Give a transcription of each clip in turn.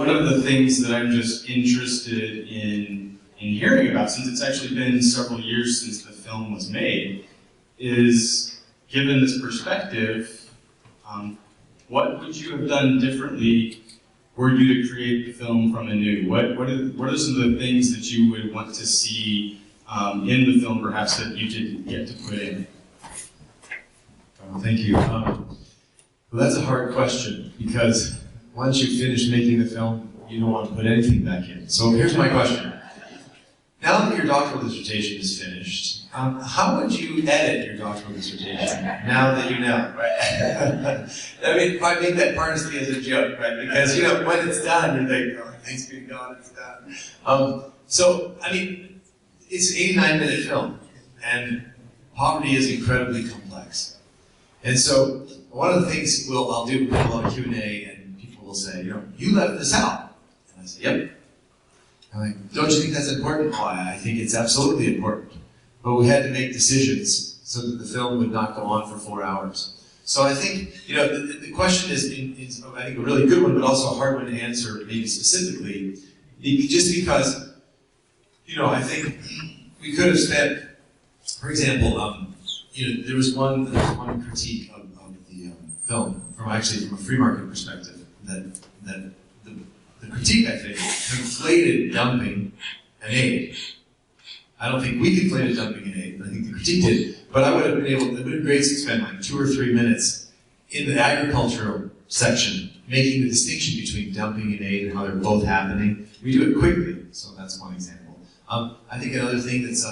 one of the things that I'm just interested in hearing about, since it's actually been several years since the film was made, is, given this perspective, what would you have done differently were you to create the film from anew? What are some of the things that you would want to see in the film, perhaps, that you didn't get to put in? Thank you. Well, that's a hard question, because once you finish making the film, you don't want to put anything back in. So here's my question. Now that your doctoral dissertation is finished, how would you edit your doctoral dissertation now that you know, right? I mean, I make that partly as a joke, right? Because, you know, when it's done, you're thinking, oh, thanks be to God, it's done. So, I mean, it's an 89-minute film, and poverty is incredibly complex. And so, one of the things I'll do a lot of Q&A, and people will say, you know, you left this out. And I say, yep. I'm like, don't you think that's important? Oh, I think it's absolutely important. But we had to make decisions so that the film would not go on for 4 hours. So I think, you know, the question is I think, a really good one, but also a hard one to answer, maybe specifically, just because, you know, I think we could have spent, for example, you know, there was one critique of the film, from a free market perspective, that the critique, I think, conflated dumping and aid. I don't think we conflated dumping and aid, but I think the critique did. But I would have been able, it would have been great to spend like 2 or 3 minutes in the agricultural section, making the distinction between dumping and aid and how they're both happening. We do it quickly, so that's one example. I think another thing that's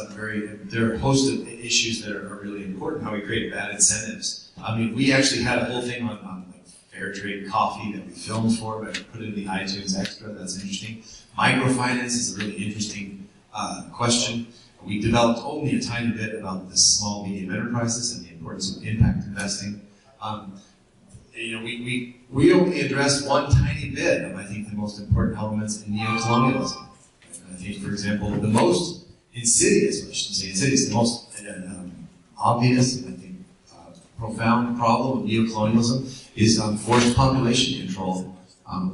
there are a host of issues that are really important, how we create bad incentives. I mean, we actually had a whole thing on like fair trade coffee that we filmed for, but put it in the iTunes Extra. That's interesting. Microfinance is a really interesting question. We developed only a tiny bit about the small medium enterprises and the importance of impact investing. You know, we only addressed one tiny bit of, I think, the most important elements in neo-colonialism. I think, for example, the most insidious, I shouldn't say insidious, the most obvious and I think profound problem of neo-colonialism is forced population control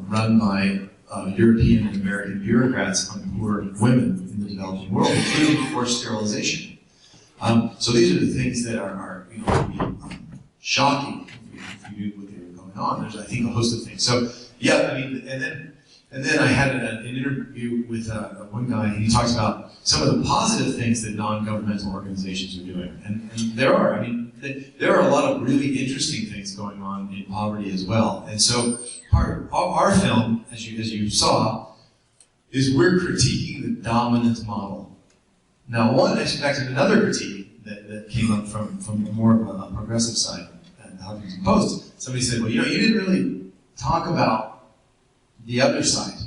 run by European and American bureaucrats on poor women in the developing world, including forced sterilization. So these are the things that are you know, shocking if you knew what they were going on. There's, I think, a host of things. So yeah, I mean, and then I had an interview with one guy, and he talks about some of the positive things that non-governmental organizations are doing. And there are, I mean, there are a lot of really interesting things going on in poverty as well. And so part of our film, as you saw, is we're critiquing the dominant model. Now, one expected another critique that came up from more of a progressive side at the Huffington Post. Somebody said, well, you know, you didn't really talk about the other side.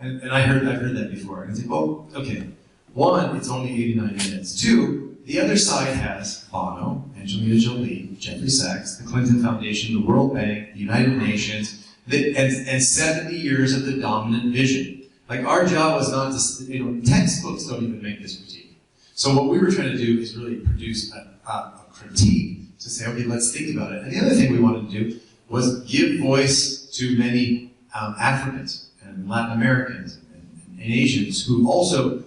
And I've heard that before. And I say, well, okay. One, it's only 89 minutes. Two, the other side has Bono, Angelina Jolie, Jeffrey Sachs, the Clinton Foundation, the World Bank, the United Nations, and 70 years of the dominant vision. Like, our job was not to, you know, textbooks don't even make this critique. So what we were trying to do is really produce a critique to say, okay, let's think about it. And the other thing we wanted to do was give voice to many Africans and Latin Americans and Asians who also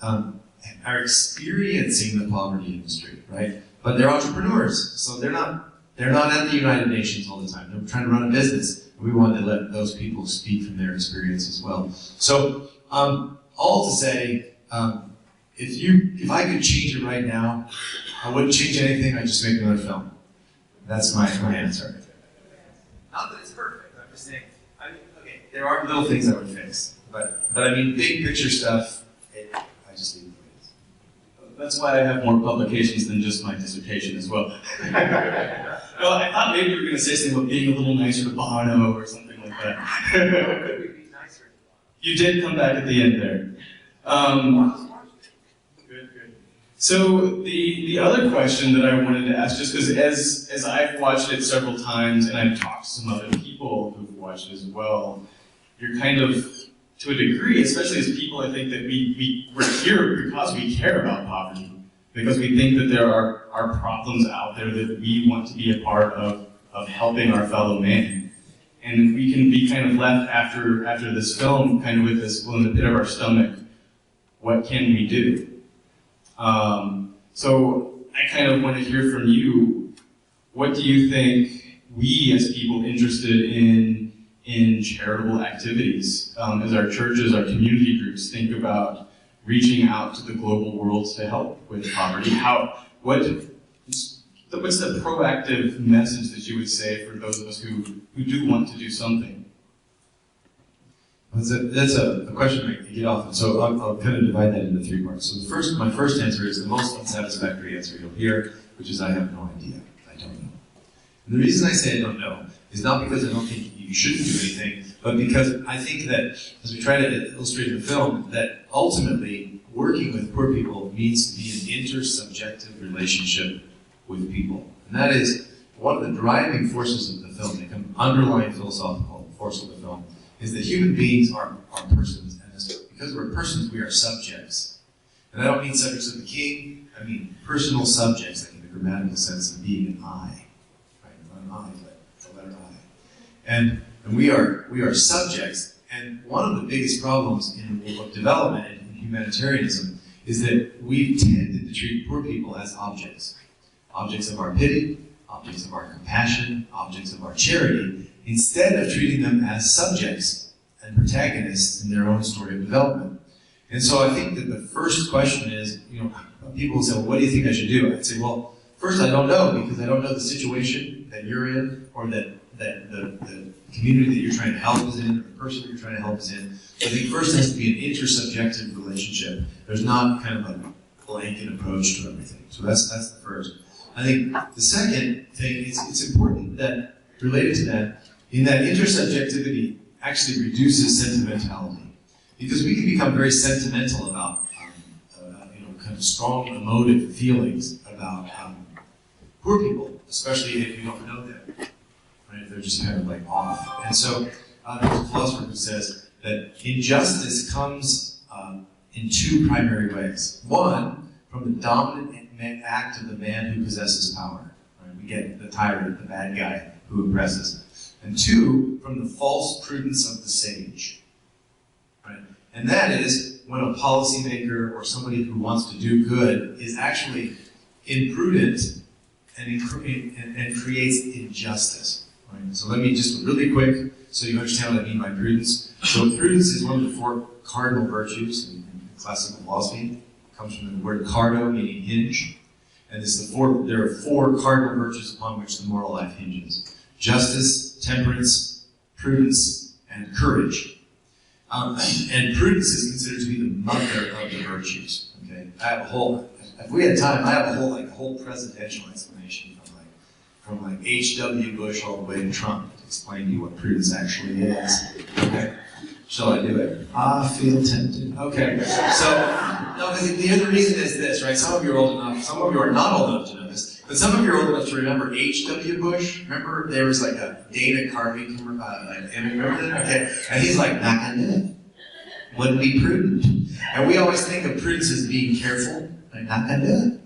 are experiencing the poverty industry, right? But they're entrepreneurs, so they're not at the United Nations all the time. They're trying to run a business. And we wanted to let those people speak from their experience as well. So all to say, if I could change it right now, I wouldn't change anything. I'd just make another film. That's my answer. Not that it's perfect. I'm just saying. There are little things I would fix, but I mean, big picture stuff, I just leave it the way it is. That's why I have more publications than just my dissertation as well. Well, I thought maybe you were going to say something about being a little nicer to Bono or something like that. Could we be nicer to Bono? You did come back at the end there. Good. So the other question that I wanted to ask, just because as I've watched it several times and I've talked to some other people who've watched it as well, you're kind of, to a degree, especially as people, I think that we're here because we care about poverty, because we think that there are problems out there that we want to be a part of helping our fellow man. And we can be kind of left after this film kind of with this, well, in the pit of our stomach, what can we do? So I kind of want to hear from you, what do you think we as people interested in charitable activities, as our churches, our community groups think about reaching out to the global world to help with poverty? What's the proactive message that you would say for those of us who do want to do something? That's a question I get often, so I'll kind of divide that into 3 parts. So my first answer is the most unsatisfactory answer you'll hear, which is I have no idea. I don't know. And the reason I say I don't know is not because I don't think you shouldn't do anything, but because I think that, as we try to illustrate in the film, that ultimately working with poor people means to be an intersubjective relationship with people. And that is one of the driving forces of the film, the underlying philosophical force of the film, is that human beings are persons, and because we're persons, we are subjects. And I don't mean subjects of the king, I mean personal subjects, like in the grammatical sense of being an I. Right? Not an I, but the letter I. And we are subjects, and one of the biggest problems in the world of development and in humanitarianism is that we've tended to treat poor people as objects. Objects of our pity, objects of our compassion, objects of our charity, instead of treating them as subjects and protagonists in their own story of development. And so I think that the first question is, people will say, well, what do you think I should do? I'd say, well, first I don't know, because I don't know the situation that you're in, or that the community that you're trying to help is in, or the person that you're trying to help is in. So I think first it has to be an intersubjective relationship. There's not kind of a blanket approach to everything. So that's the first. I think the second thing is it's important that, related to that, in that intersubjectivity actually reduces sentimentality. Because we can become very sentimental about, kind of strong emotive feelings about poor people, especially if you don't know them. Right? If they're just kind of like off. And so there's a philosopher who says that injustice comes in 2 primary ways. One, from the dominant act of the man who possesses power. Right? We get the tyrant, the bad guy who oppresses. And 2, from the false prudence of the sage. Right? And that is when a policymaker or somebody who wants to do good is actually imprudent and creates injustice. Right? So let me just really quick, so you understand what I mean by prudence. So prudence is one of the 4 cardinal virtues in classical philosophy. It comes from the word cardo, meaning hinge. And there are 4 cardinal virtues upon which the moral life hinges. Justice, temperance, prudence, and courage. And prudence is considered to be the mother of the virtues. Okay, if we had time, I have a whole presidential explanation from H.W. Bush all the way to Trump to explain to you what prudence actually is. Okay, shall I do it? I feel tempted. Okay, so no, the other reason is this, right? Some of you are old enough. Some of you are not old enough to know this. But some of you are old enough to remember H.W. Bush. Remember there was like a Dana Carvey, remember that? Okay. And he's like, not gonna do it. Wouldn't be prudent. And we always think of prudence as being careful. Like, not gonna do it.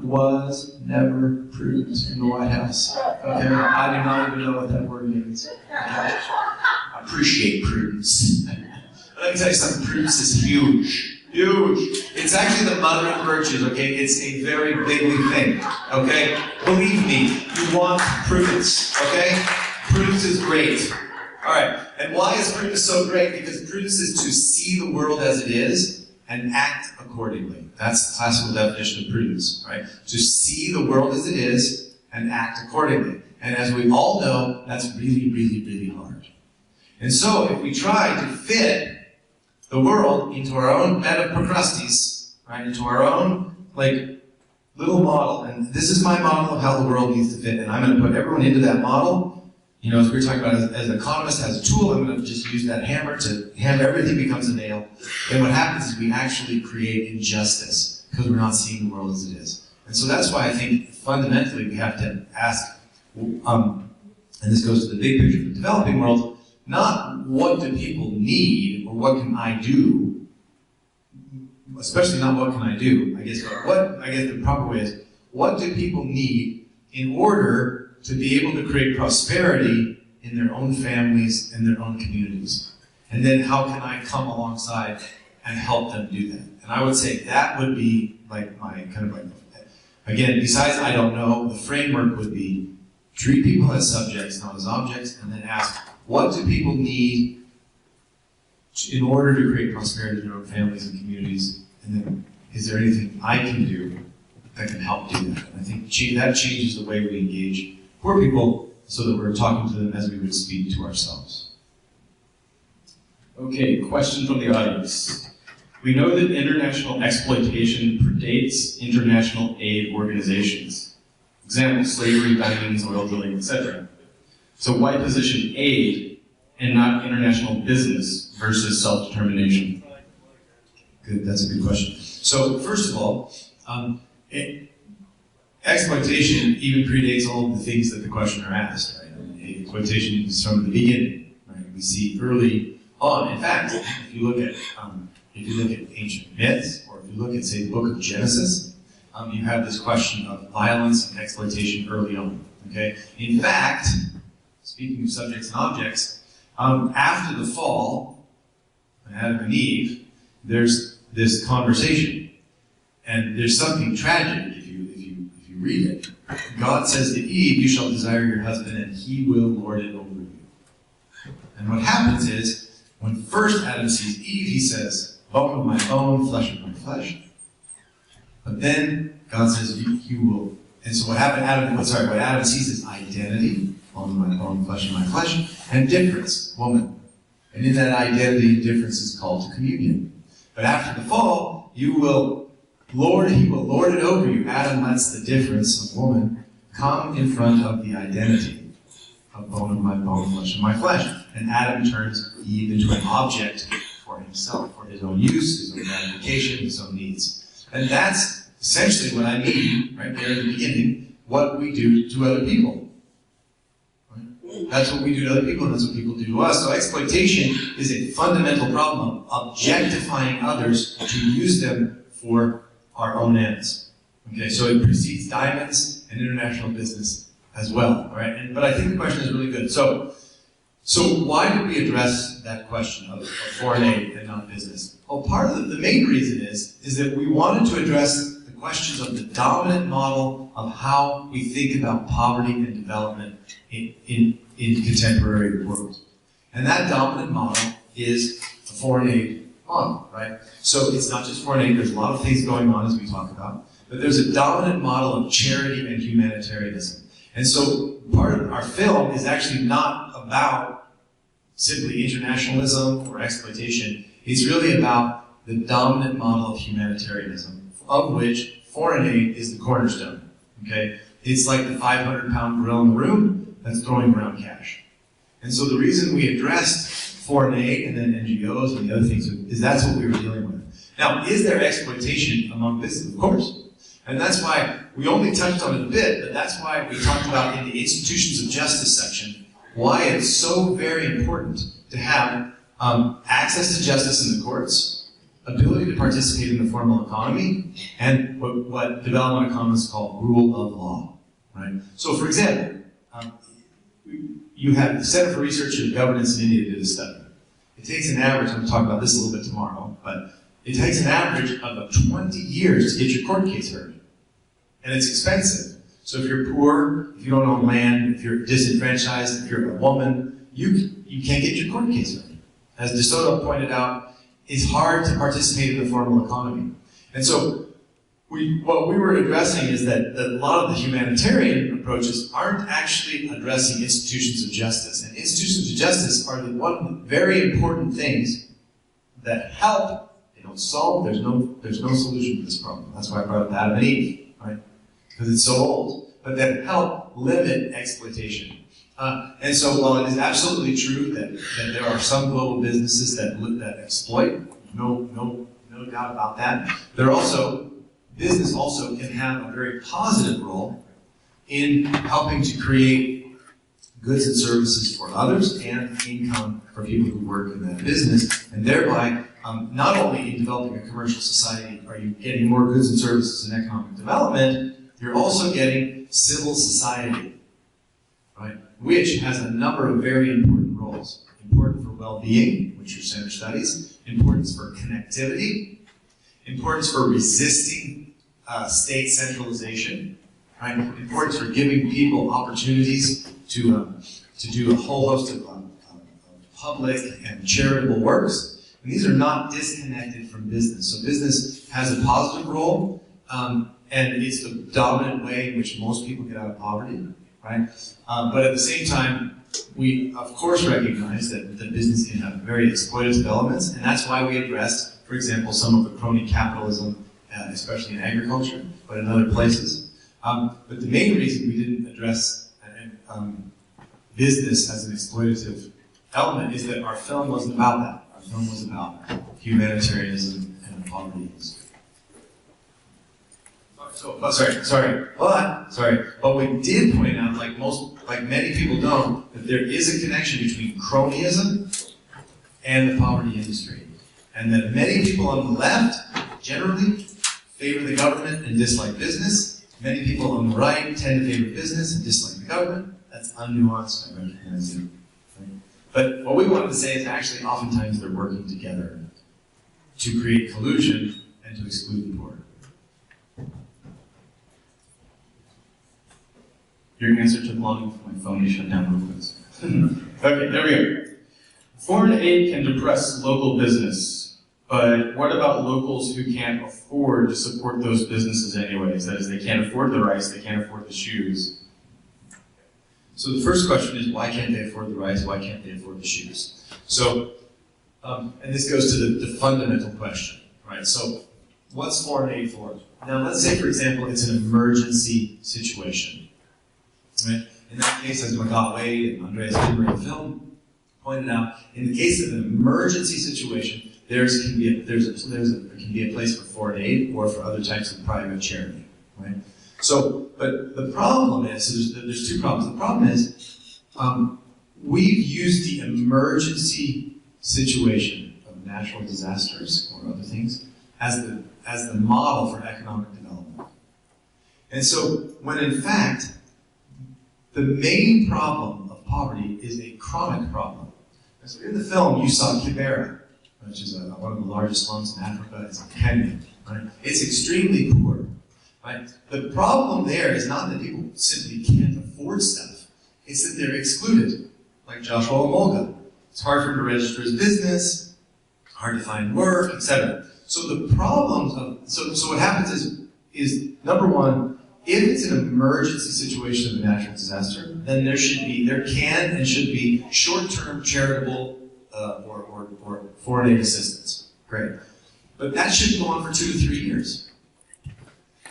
Was never prudent in the White House. Okay. I do not even know what that word means. Okay. I appreciate prudence. Let me tell you something, prudence is huge. Huge. It's actually the mother of virtues, okay? It's a very bigly thing, okay? Believe me, you want prudence, okay? Prudence is great. All right, and why is prudence so great? Because prudence is to see the world as it is and act accordingly. That's the classical definition of prudence, right? To see the world as it is and act accordingly. And as we all know, that's really, really, really hard. And so if we try to fit the world into our own bed of Procrustes, right? Into our own, little model. And this is my model of how the world needs to fit. And I'm going to put everyone into that model. As we were talking about, as an economist has a tool, I'm going to just use that hammer to hammer everything becomes a nail. And what happens is we actually create injustice because we're not seeing the world as it is. And so that's why I think fundamentally we have to ask, and this goes to the big picture of the developing world, not what do people need or what can I do, especially not what can I do. I guess the proper way is what do people need in order to be able to create prosperity in their own families and their own communities. And then how can I come alongside and help them do that? And I would say that would be like my kind of like, again, besides I don't know, the framework would be treat people as subjects, not as objects, and then ask, what do people need in order to create prosperity in their own families and communities? And then, is there anything I can do that can help do that? And I think that changes the way we engage poor people so that we're talking to them as we would speak to ourselves. Okay, question from the audience. We know that international exploitation predates international aid organizations. Example, slavery, diamonds, oil drilling, etc. So why position aid and not international business versus self-determination? Good, that's a good question. So first of all, exploitation even predates all of the things that the questioner asked. Right? Exploitation is from the beginning. Right? We see early on. In fact, if you look at ancient myths, or if you look at, say, the book of Genesis, you have this question of violence and exploitation early on. Okay. In fact, speaking of subjects and objects, after the fall, Adam and Eve, there's this conversation, and there's something tragic if you read it. God says to Eve, "You shall desire your husband, and he will lord it over you." And what happens is, when first Adam sees Eve, he says, "Bone of my bone, flesh of my flesh." But then God says, "You will." And so what happened? What Adam sees is identity, bone of my bone, flesh of my flesh, and difference, woman. And in that identity, difference is called to communion. But after the fall, he will lord it over you. Adam lets the difference of woman come in front of the identity of bone of my bone, flesh of my flesh. And Adam turns Eve into an object for himself, for his own use, his own gratification, his own needs. And that's essentially what I mean, right there at the beginning, what we do to other people. That's what we do to other people, and that's what people do to us. So exploitation is a fundamental problem of objectifying others to use them for our own ends. Okay, so it precedes diamonds and international business as well. All right, but I think the question is really good. So why did we address that question of foreign aid and not business? Well, part of the main reason is that we wanted to address the questions of the dominant model of how we think about poverty and development in contemporary world. And that dominant model is a foreign aid model, right? So it's not just foreign aid, there's a lot of things going on as we talk about, but there's a dominant model of charity and humanitarianism. And so part of our film is actually not about simply internationalism or exploitation. It's really about the dominant model of humanitarianism, of which foreign aid is the cornerstone, okay? It's like the 500-pound gorilla in the room that's throwing around cash. And so the reason we addressed foreign aid and then NGOs and the other things is that's what we were dealing with. Now, is there exploitation among business? Of course. And that's why we only touched on it a bit, but that's why we talked about in the institutions of justice section why it's so very important to have access to justice in the courts, ability to participate in the formal economy, and what development economists call rule of law. Right? So, for example, you have the Center for Research and Governance in India did a study. It takes an average, I'm going to talk about this a little bit tomorrow, but it takes an average of about 20 years to get your court case heard. And it's expensive. So if you're poor, if you don't own land, if you're disenfranchised, if you're a woman, you can't get your court case heard. As Dakota pointed out, it's hard to participate in the formal economy. And so what we were addressing is that a lot of the humanitarian approaches aren't actually addressing institutions of justice. And institutions of justice are the one very important things that help. They don't solve. There's no solution to this problem. That's why I brought up Adam and Eve, right? Because it's so old. But that help limit exploitation. And so while it is absolutely true that there are some global businesses that exploit, no doubt about that, business also can have a very positive role in helping to create goods and services for others and income for people who work in that business. And thereby, not only in developing a commercial society are you getting more goods and services and economic development, you're also getting civil society. right? Which has a number of very important roles. Important for well-being, which are center studies, importance for connectivity, importance for resisting state centralization, right? Importance for giving people opportunities to do a whole host of public and charitable works. And these are not disconnected from business. So business has a positive role, and it's the dominant way in which most people get out of poverty, right? But at the same time, we of course recognize that business can have very exploitative elements, and that's why we addressed, for example, some of the crony capitalism, especially in agriculture, but in other places. But the main reason we didn't address business as an exploitative element is that our film wasn't about that. Our film was about humanitarianism and poverty. But we did point out, like many people don't, that there is a connection between cronyism and the poverty industry. And that many people on the left generally favor the government and dislike business. Many people on the right tend to favor business and dislike the government. That's unnuanced, I recognize it. Right? But what we wanted to say is actually oftentimes they're working together to create collusion and to exclude the poor. Your answer took long enough for my phone to shut down real quick. Okay, there we go. Foreign aid can depress local business, but what about locals who can't afford to support those businesses anyways? That is, they can't afford the rice, they can't afford the shoes. So the first question is, why can't they afford the rice? Why can't they afford the shoes? So, and this goes to the fundamental question, right? So, what's foreign aid for? Now, let's say, for example, it's an emergency situation, right? In that case, as Magat Wade and Andreas Timber in the film pointed out, in the case of an emergency situation, there can be a place for foreign aid or for other types of private charity, right? So, but the problem is, so there's two problems. The problem is, we've used the emergency situation of natural disasters or other things as the model for economic development. And so, when in fact, the main problem of poverty is a chronic problem. And so in the film, you saw Kibera, which is one of the largest slums in Africa. It's in Kenya, right? It's extremely poor. Right? The problem there is not that people simply can't afford stuff. It's that they're excluded, like Joshua Omolga. It's hard for him to register his business, hard to find work, etc. So the problems of so what happens is number one, if it's an emergency situation of a natural disaster, then there can and should be short-term charitable or foreign aid assistance. Great, but that shouldn't go on for 2 to 3 years.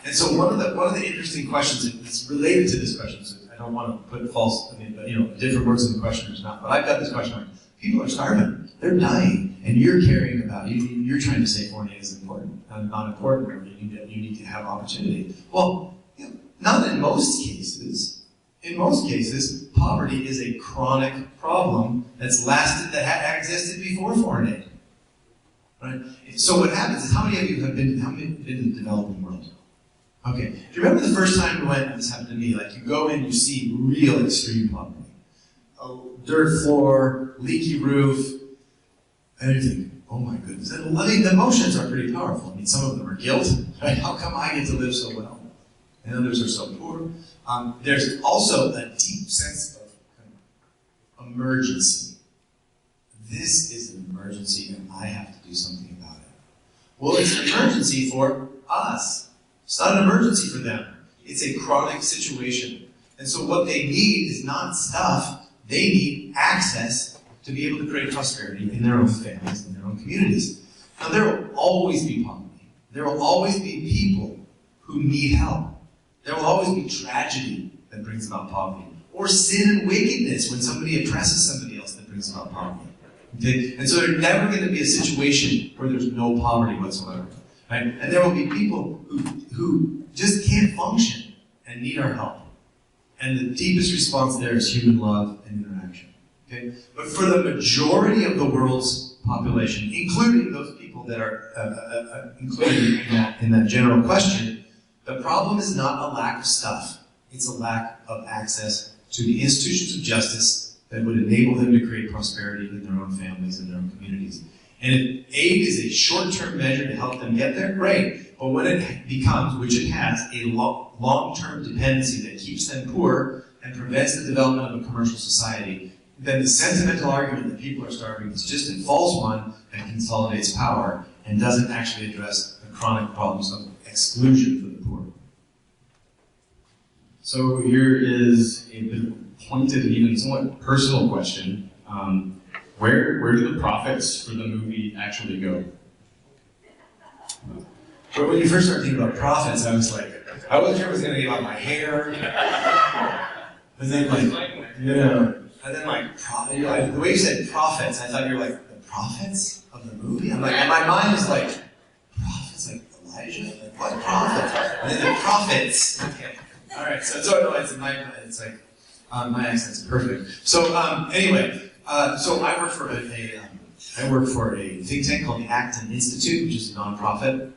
And so one of the interesting questions that's related to this question, so I don't want to put different words in the question or not, but I've got this question like, people are starving, they're dying, and you're caring about it. You're trying to say foreign aid is important, not important, or you need to have opportunity. Well, not in most cases. In most cases, poverty is a chronic problem that had existed before foreign aid. Right? So what happens is, how many of you have been in the developing world? Okay, do you remember the first time you went, and this happened to me, like you go in, you see real extreme poverty. A dirt floor, leaky roof, and you think, oh my goodness. And, I mean, the emotions are pretty powerful. I mean, some of them are guilt, right? How come I get to live so well? And others are so poor. There's also a deep sense of emergency. This is an emergency, and I have to do something about it. Well, it's an emergency for us. It's not an emergency for them. It's a chronic situation. And so what they need is not stuff. They need access to be able to create prosperity in their own families, in their own communities. Now, there will always be poverty. There will always be people who need help. There will always be tragedy that brings about poverty. Or sin and wickedness when somebody oppresses somebody else that brings about poverty. Okay? And so there's never going to be a situation where there's no poverty whatsoever. Right? And there will be people who just can't function and need our help. And the deepest response there is human love and interaction. Okay? But for the majority of the world's population, including those people that are included in that general question, the problem is not a lack of stuff. It's a lack of access to the institutions of justice that would enable them to create prosperity in their own families and their own communities. And if aid is a short-term measure to help them get there, great. But when it becomes, which it has, a long-term dependency that keeps them poor and prevents the development of a commercial society, then the sentimental argument that people are starving is just a false one that consolidates power and doesn't actually address the chronic problems of exclusion for the poor. So here is a bit of a pointed and even somewhat personal question. Where do the profits for the movie actually go? But when you first started thinking about profits, I was like, I wasn't sure it was going to be about my hair. And then and then the way you said profits, I thought you were like, the profits of the movie? I'm like, and my mind was like, profits, like Elijah? Like, what profits? And then the profits. Okay. All right, so no, it's like, my accent's perfect. So anyway, so I work for a think tank called the Acton Institute, which is a nonprofit.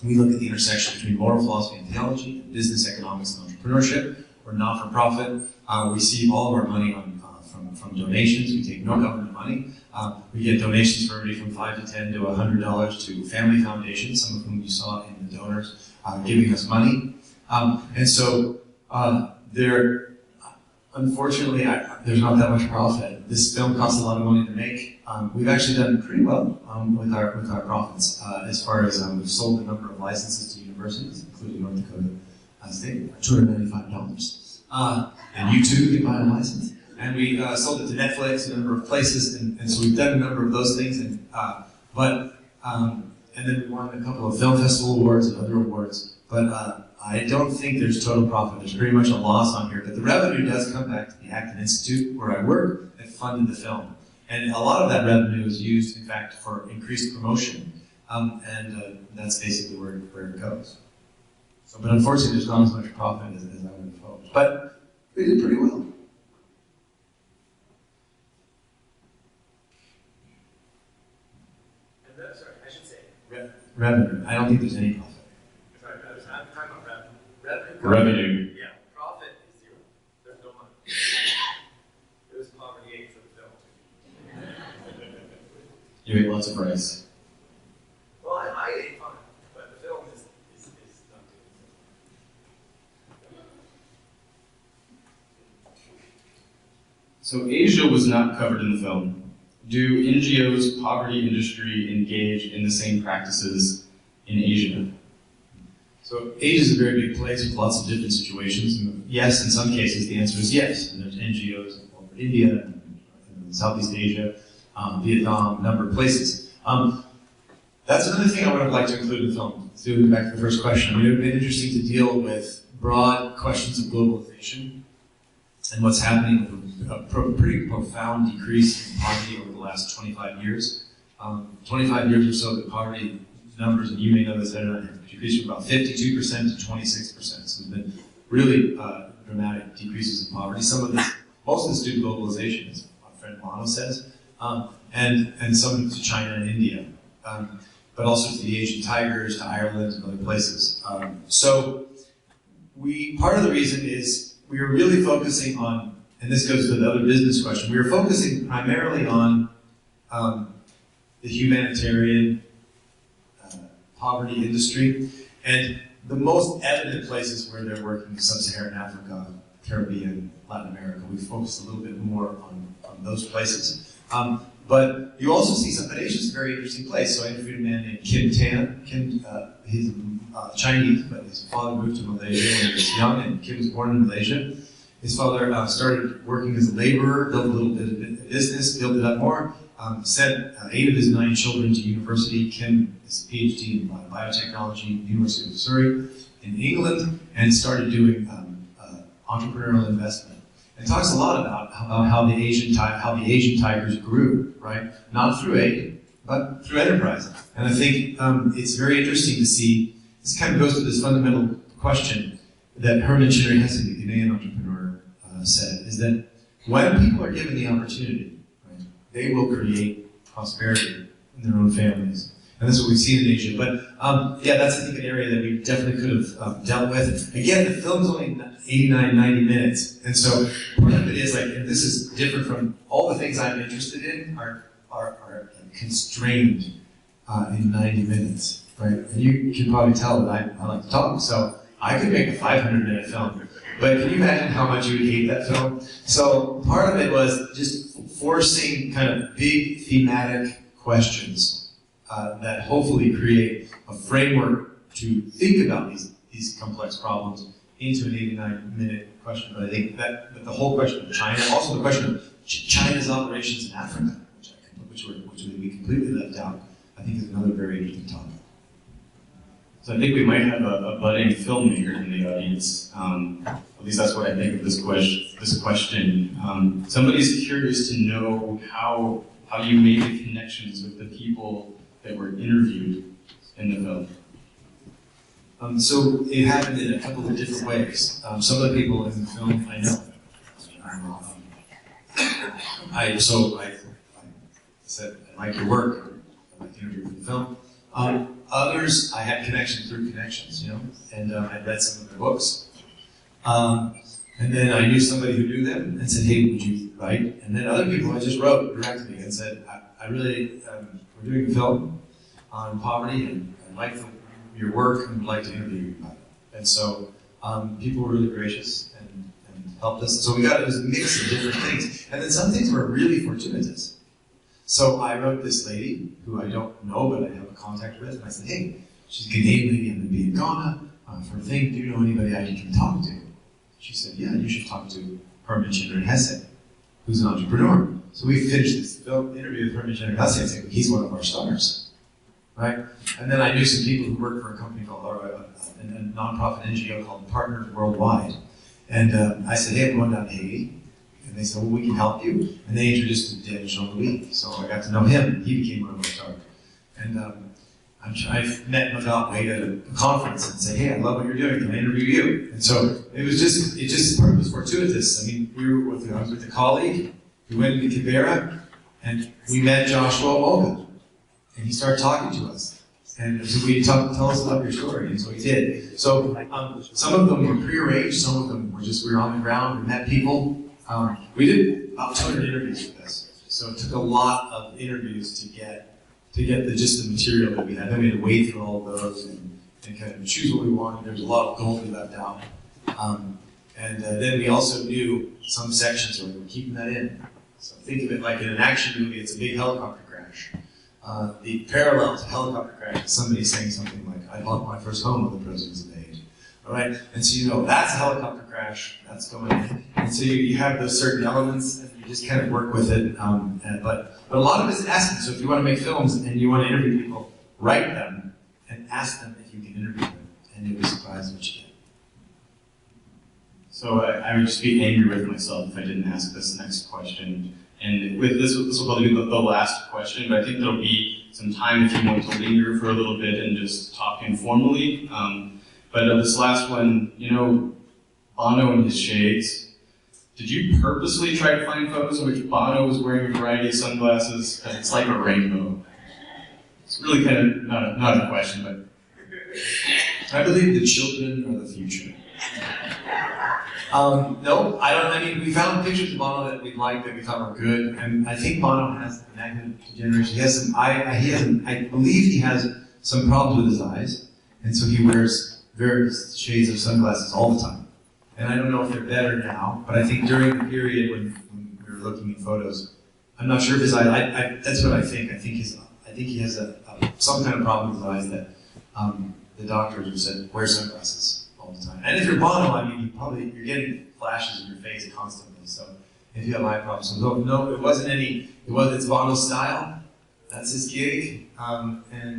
We look at the intersection between moral philosophy and theology, business, economics, and entrepreneurship. We're not-for-profit. We receive all of our money from donations. We take no government money. We get donations for everybody from $5 to $10 to $100 to family foundations, some of whom you saw in the donors giving us money. And so unfortunately, there's not that much profit. This film costs a lot of money to make. We've actually done pretty well with our profits as far as we've sold a number of licenses to universities, including North Dakota State, $295. And you too can buy a license. And we sold it to Netflix, a number of places, and so we've done a number of those things. And then we won a couple of film festival awards and other awards. But I don't think there's total profit. There's pretty much a loss on here. But the revenue does come back to the Acton Institute, where I work, that funded the film. And a lot of that revenue is used, in fact, for increased promotion. And that's basically where it goes. So, but unfortunately, there's not as much profit as I would have hoped. But we did pretty well. Sorry, I should say. Revenue. I don't think there's any profit. Sorry, I'm talking about revenue. Revenue. Yeah, profit is zero. There's no money. It was poverty aid for the film. You ate lots of rice. Well, I ate fine, but the film is not good. So Asia was not covered in the film. Do NGOs, poverty industry engage in the same practices in Asia? So Asia is a very big place with lots of different situations. Yes, in some cases the answer is yes. And there's NGOs over India, and Southeast Asia, Vietnam, a number of places. That's another thing I would have liked to include in the film. So back to the first question. I mean, it would have been interesting to deal with broad questions of globalization and what's happening with a pretty profound decrease in poverty over the last 25 years. 25 years or so, the poverty numbers, and you may know this, have decreased from about 52% to 26%. So there's been really dramatic decreases in poverty. Most of this due to globalization, as my friend Mano says, and some to China and India, but also to the Asian tigers, to Ireland and other places. So part of the reason is we were really focusing on, and this goes to the other business question, we were focusing primarily on the humanitarian poverty industry, and the most evident places where they're working is Sub-Saharan Africa, Caribbean, Latin America. We focused a little bit more on those places. But you also see but Asia's a very interesting place. So I interviewed a man named Kim Tan. He's Chinese, but his father moved to Malaysia when he was young, and Kim was born in Malaysia. His father started working as a laborer, built a little bit of business, built it up more, sent 8 of his 9 children to university. Kim is a PhD in biotechnology, University of Surrey in England, and started doing entrepreneurial investment. It talks a lot about how the Asian tigers grew, right? Not through aid, but through enterprise. And I think it's very interesting to see. This kind of goes to this fundamental question that Herman Hesse, the Ghanaian entrepreneur, said, is that when people are given the opportunity, right, they will create prosperity in their own families. And that's what we've seen in Asia. But yeah, that's I think an area that we definitely could have dealt with. Again, the film's only 89, 90 minutes. And so part of it is like, and this is different from all the things I'm interested in are constrained in 90 minutes, right? And you can probably tell that I like to talk, so I could make a 500-minute film. But can you imagine how much you would hate that film? So part of it was just forcing kind of big thematic questions that hopefully create a framework to think about these complex problems into an 89-minute question. But I think that the whole question of China, also the question of China's operations in Africa, which we completely left out, I think is another very interesting topic. So I think we might have a budding filmmaker in the audience. At least that's what I think of this question. Somebody's curious to know how you made the connections with the people that were interviewed in the film. So it happened in a couple of different ways. Some of the people in the film I know. I said, I like your work, I like the interview for the film. Others, I had connections through connections, you know, and I read some of their books. And then I knew somebody who knew them and said, hey, would you write? And then other people I just wrote directly and said, I really, we're doing a film on poverty and I like your work and would like to interview you about it. And so people were really gracious and helped us. So it was a mix of different things. And then some things were really fortuitous. So I wrote this lady, who I don't know, but I have a contact with, and I said, hey, she's a Canadian lady, I'm going to be in Ghana for a thing, do you know anybody I can talk to? She said, yeah, you should talk to Herman Chandra Hesse, who's an entrepreneur. So we finished this film interview with Herman Chandra Hesse, and I said, well, he's one of our stars, right? And then I knew some people who worked for a company called, a nonprofit NGO called Partners Worldwide. And I said, hey, I'm going down to Haiti. And they said, well, we can help you. And they introduced me to Dan Jean-Louis. So I got to know him. He became one of our stars. And I met Magat Wade at a conference and said, hey, I love what you're doing. Can I interview you? And so it was fortuitous. I mean, I was with a colleague. We went to Kibera and we met Joshua Olga. And he started talking to us. And so tell us about your story. And so he did. So some of them were prearranged. Some of them we were on the ground. We met people. We did about 200 interviews with this, so it took a lot of interviews to get just the material that we had. Then we had to wade through all of those and kind of choose what we wanted. There was a lot of gold we left out, and then we also knew some sections where we were keeping that in. So think of it like in an action movie, it's a big helicopter crash. The parallel to helicopter crash is somebody saying something like, "I bought my first home on the proceeds of aid." All right, and so that's a helicopter crash. That's going in. And so you have those certain elements, and you just kind of work with it. But a lot of it is asking. So if you want to make films and you want to interview people, write them and ask them if you can interview them, and you'll be surprised what you get. So I would just be angry with myself if I didn't ask this next question. And with this will probably be the last question, but I think there'll be some time if you want to linger for a little bit and just talk informally. But this last one, Bono and his shades. Did you purposely try to find photos in which Bono was wearing a variety of sunglasses? Because it's like a rainbow. It's really kind of not a question, but I believe the children are the future. No, I don't. I mean, we found pictures of Bono that we liked, that we thought were good, and I think Bono has macular degeneration. He has some. I believe he has some problems with his eyes, and so he wears various shades of sunglasses all the time. And I don't know if they're better now, but I think during the period when we were looking at photos, I'm not sure if his eye. That's what I think. I think he has some kind of problem with his eyes that the doctors have said wear sunglasses all the time. And if you're Bono, I mean, you're getting flashes in your face constantly. So if you have eye problems, so no, it wasn't any. It's Bono's style. That's his gig, and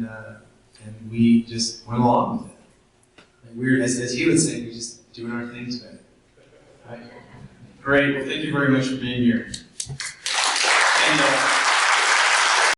we just went along with it. And we're, as he would say, we just doing our thing today. Right? Great. Well, thank you very much for being here. And,